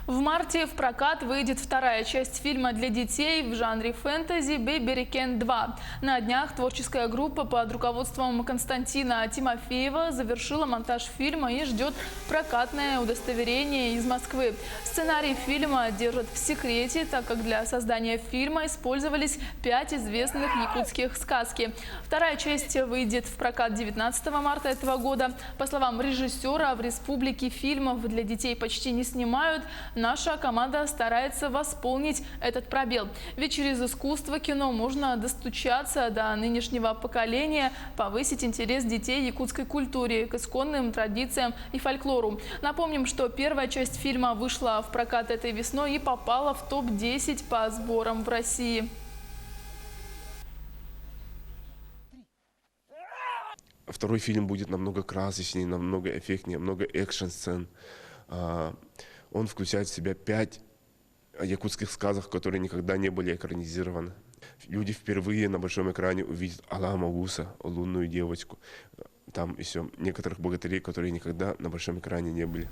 В марте в прокат выйдет вторая часть фильма для детей в жанре фэнтези «Бэби 2». На днях творческая группа под руководством Константина Тимофеева завершила монтаж фильма и ждет прокатное удостоверение из Москвы. Сценарий фильма держат в секрете, так как для создания фильма использовались 5 известных якутских сказки. Вторая часть выйдет в прокат 19 марта этого года. По словам режиссера, в республике фильмов для детей почти не снимают. Наша команда старается восполнить этот пробел. Ведь через искусство кино можно достучаться до нынешнего поколения, повысить интерес детей якутской культуре, к исконным традициям и фольклору. Напомним, что первая часть фильма вышла в прокат этой весной и попала в топ-10 по сборам в России. Второй фильм будет намного красочнее, намного эффектнее, много экшн-сцен. Он включает в себя 5 якутских сказок, которые никогда не были экранизированы. Люди впервые на большом экране увидят Алла Магуса, лунную девочку. Там еще некоторых богатырей, которые никогда на большом экране не были.